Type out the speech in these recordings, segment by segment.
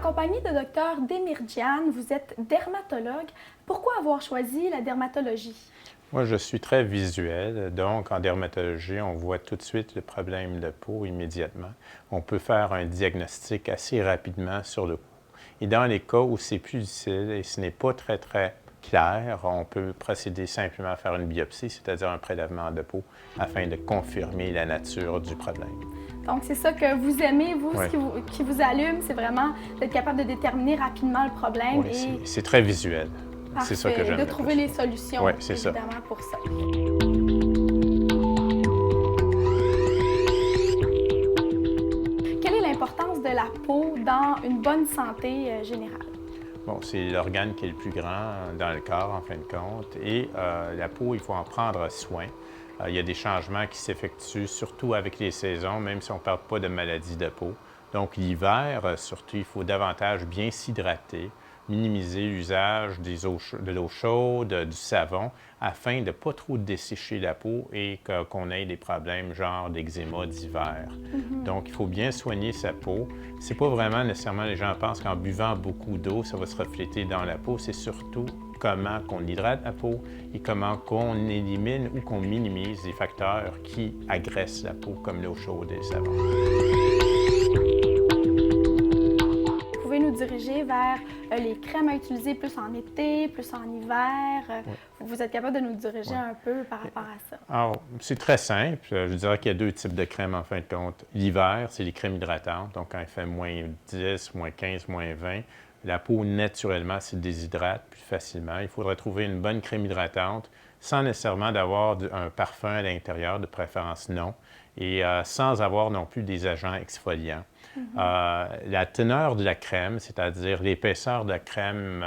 compagnie de Dr Demirjian. Vous êtes dermatologue. Pourquoi avoir choisi la dermatologie? Moi, je suis très visuel, donc en dermatologie, on voit tout de suite le problème de peau immédiatement. On peut faire un diagnostic assez rapidement sur le peau. Et dans les cas où c'est plus difficile et ce n'est pas très clair, on peut procéder simplement à faire une biopsie, c'est-à-dire un prélèvement de peau, afin de confirmer la nature du problème. Donc, c'est ça que vous aimez, vous, Oui. qui vous allume, c'est vraiment d'être capable de déterminer rapidement le problème Oui, et c'est très visuel. C'est ça que parfait, j'aime de le trouver plus. les solutions, Oui, c'est ça. évidemment, pour ça. Quelle est l'importance de la peau dans une bonne santé générale? Bon, c'est l'organe qui est le plus grand dans le corps, en fin de compte. Et la peau, il faut en prendre soin. Il y a des changements qui s'effectuent, surtout avec les saisons, même si on ne parle pas de maladies de peau. Donc, l'hiver, surtout, il faut davantage bien s'hydrater, minimiser l'usage de l'eau chaude, du savon, afin de ne pas trop dessécher la peau et qu'on ait des problèmes genre d'eczéma d'hiver. Donc, il faut bien soigner sa peau. C'est pas vraiment nécessairement, les gens pensent qu'en buvant beaucoup d'eau, ça va se refléter dans la peau. C'est surtout comment qu'on hydrate la peau et comment qu'on élimine ou qu'on minimise les facteurs qui agressent la peau, comme l'eau chaude et le savon. Vous pouvez nous diriger vers les crèmes à utiliser plus en été, plus en hiver. Oui. Vous êtes capable de nous diriger Oui. un peu par rapport à ça? Alors, c'est très simple. Je dirais qu'il y a deux types de crèmes en fin de compte. L'hiver, c'est les crèmes hydratantes. Donc, quand il fait moins 10, moins 15, moins 20, la peau, naturellement, se déshydrate plus facilement. Il faudrait trouver une bonne crème hydratante sans nécessairement d'avoir un parfum à l'intérieur, de préférence non, et sans avoir non plus des agents exfoliants. La teneur de la crème, c'est-à-dire l'épaisseur de la crème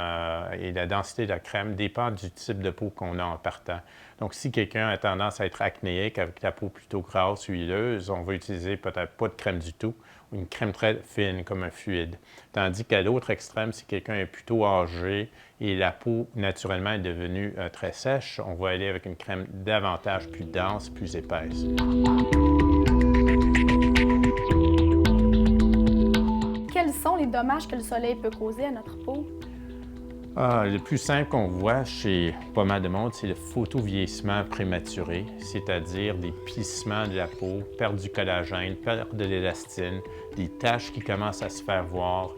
et la densité de la crème, dépend du type de peau qu'on a en partant. Donc, si quelqu'un a tendance à être acnéique avec la peau plutôt grasse, huileuse, on va utiliser peut-être pas de crème du tout ou une crème très fine comme un fluide. Tandis qu'à l'autre extrême, si quelqu'un est plutôt âgé et la peau naturellement est devenue très sèche, on va aller avec une crème davantage plus dense, plus épaisse. Quels sont les dommages que le soleil peut causer à notre peau? Le plus simple qu'on voit chez pas mal de monde, c'est le photovieillissement prématuré, c'est-à-dire des plissements de la peau, perte du collagène, perte de l'élastine, des taches qui commencent à se faire voir,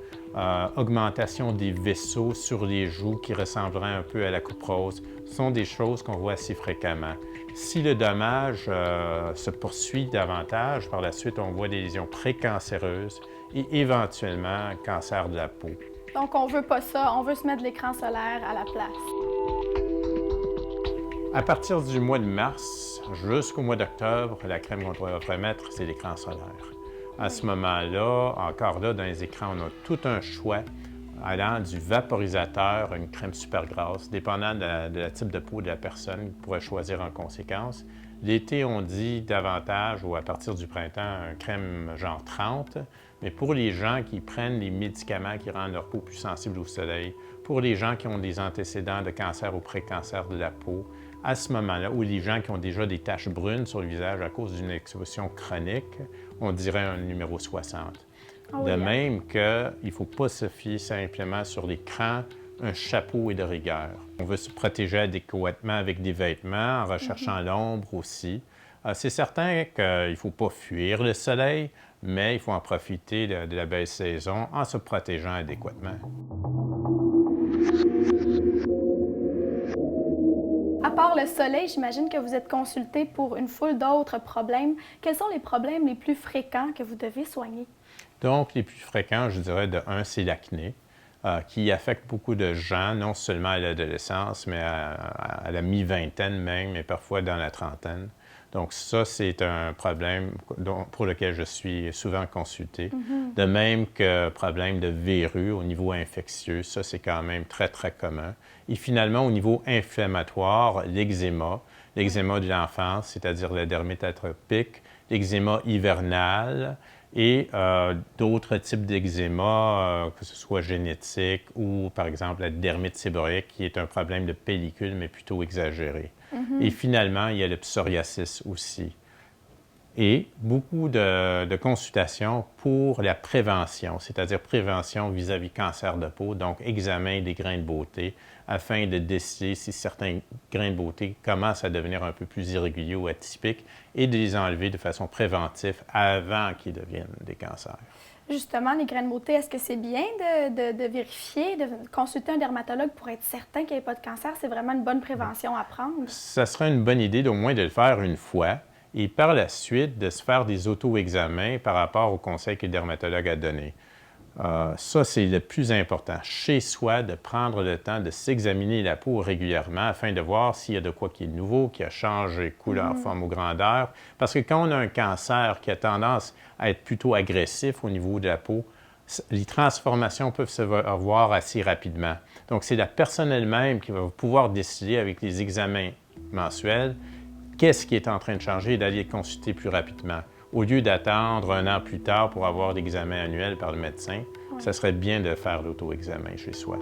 augmentation des vaisseaux sur les joues qui ressembleraient un peu à la coupe rose. Ce sont des choses qu'on voit assez fréquemment. Si le dommage se poursuit davantage, par la suite, on voit des lésions précancéreuses et éventuellement un cancer de la peau. Donc, on veut pas ça, on veut se mettre de l'écran solaire à la place. À partir du mois de mars jusqu'au mois d'octobre, la crème qu'on devrait mettre, c'est l'écran solaire. À ce moment-là, encore là, dans les écrans, on a tout un choix allant du vaporisateur à une crème super grasse, dépendant de la type de peau de la personne, vous pourrez choisir en conséquence. L'été, on dit davantage, ou à partir du printemps, une crème genre 30, mais pour les gens qui prennent les médicaments qui rendent leur peau plus sensible au soleil, pour les gens qui ont des antécédents de cancer ou pré-cancer de la peau, à ce moment-là, ou les gens qui ont déjà des taches brunes sur le visage à cause d'une exposition chronique, on dirait un numéro 60. De même qu'il ne faut pas se fier simplement sur l'écran, un chapeau et de rigueur. On veut se protéger adéquatement avec des vêtements, en recherchant l'ombre aussi. C'est certain qu'il ne faut pas fuir le soleil, mais il faut en profiter de la belle saison en se protégeant adéquatement. À part le soleil, j'imagine que vous êtes consulté pour une foule d'autres problèmes. Quels sont les problèmes les plus fréquents que vous devez soigner? Donc, les plus fréquents, je dirais, de un, c'est l'acné, qui affecte beaucoup de gens, non seulement à l'adolescence, mais à la mi-vingtaine même, et parfois dans la trentaine. Donc ça, c'est un problème pour lequel je suis souvent consulté. De même que problème de verrues au niveau infectieux, ça, c'est quand même très commun. Et finalement, au niveau inflammatoire, l'eczéma de l'enfance, c'est-à-dire la dermite atopique, l'eczéma hivernal, et d'autres types d'eczéma, que ce soit génétique ou, par exemple, la dermite séborrhéique, qui est un problème de pellicule, mais plutôt exagéré. Et finalement, il y a le psoriasis aussi. et beaucoup de consultations pour la prévention, c'est-à-dire prévention vis-à-vis cancer de peau, donc examen des grains de beauté, afin de décider si certains grains de beauté commencent à devenir un peu plus irréguliers ou atypiques et de les enlever de façon préventive avant qu'ils deviennent des cancers. Justement, les grains de beauté, est-ce que c'est bien de vérifier, de consulter un dermatologue pour être certain qu'il n'y ait pas de cancer? C'est vraiment une bonne prévention à prendre? Ça serait une bonne idée d'au moins de le faire une fois et par la suite de se faire des auto-examens par rapport au conseil que le dermatologue a donné. Ça, c'est le plus important. Chez soi, de prendre le temps de s'examiner la peau régulièrement afin de voir s'il y a de quoi qui est nouveau, qui a changé couleur, forme ou grandeur. Parce que quand on a un cancer qui a tendance à être plutôt agressif au niveau de la peau, les transformations peuvent se voir assez rapidement. Donc, c'est la personne elle-même qui va pouvoir décider avec les examens mensuels qu'est-ce qui est en train de changer et d'aller consulter plus rapidement. Au lieu d'attendre un an plus tard pour avoir l'examen annuel par le médecin, ça serait bien de faire l'auto-examen chez soi.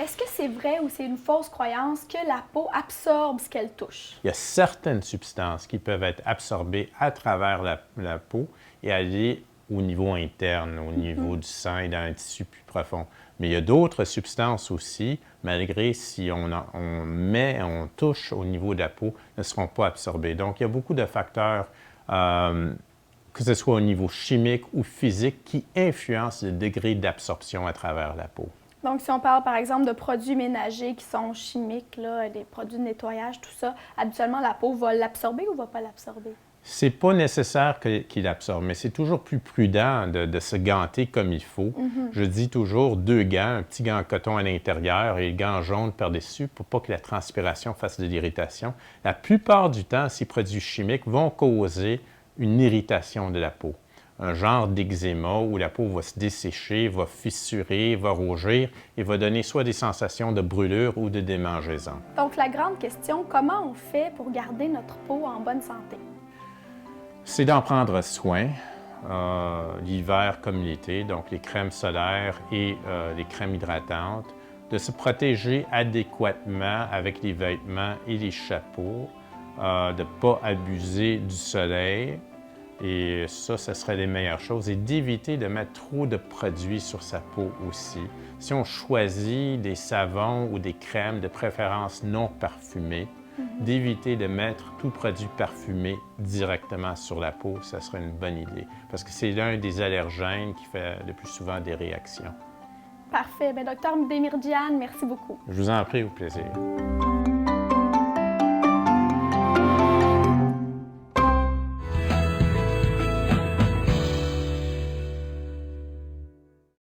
Est-ce que c'est vrai ou c'est une fausse croyance que la peau absorbe ce qu'elle touche? Il y a certaines substances qui peuvent être absorbées à travers la peau et aller au niveau interne, au niveau du sang et dans un tissu plus profond. Mais il y a d'autres substances aussi, malgré si on touche au niveau de la peau, ne seront pas absorbées. Donc, il y a beaucoup de facteurs, que ce soit au niveau chimique ou physique, qui influencent le degré d'absorption à travers la peau. Donc, si on parle par exemple de produits ménagers qui sont chimiques, là, des produits de nettoyage, tout ça, habituellement la peau va l'absorber ou ne va pas l'absorber? C'est pas nécessaire qu'il absorbe, mais c'est toujours plus prudent de se ganter comme il faut. Je dis toujours 2 gants, un petit gant en coton à l'intérieur et le gant jaune par-dessus pour pas que la transpiration fasse de l'irritation. La plupart du temps, ces produits chimiques vont causer une irritation de la peau. Un genre d'eczéma où la peau va se dessécher, va fissurer, va rougir et va donner soit des sensations de brûlure ou de démangeaison. Donc, la grande question, comment on fait pour garder notre peau en bonne santé? C'est d'en prendre soin, l'hiver comme l'été, donc les crèmes solaires et les crèmes hydratantes, de se protéger adéquatement avec les vêtements et les chapeaux, de ne pas abuser du soleil. Et ça serait les meilleures choses. Et d'éviter de mettre trop de produits sur sa peau aussi. Si on choisit des savons ou des crèmes de préférence non parfumées, d'éviter de mettre tout produit parfumé directement sur la peau, ça serait une bonne idée. Parce que c'est l'un des allergènes qui fait le plus souvent des réactions. Parfait. Bien, docteur Demirjian, merci beaucoup. Je vous en prie, au plaisir.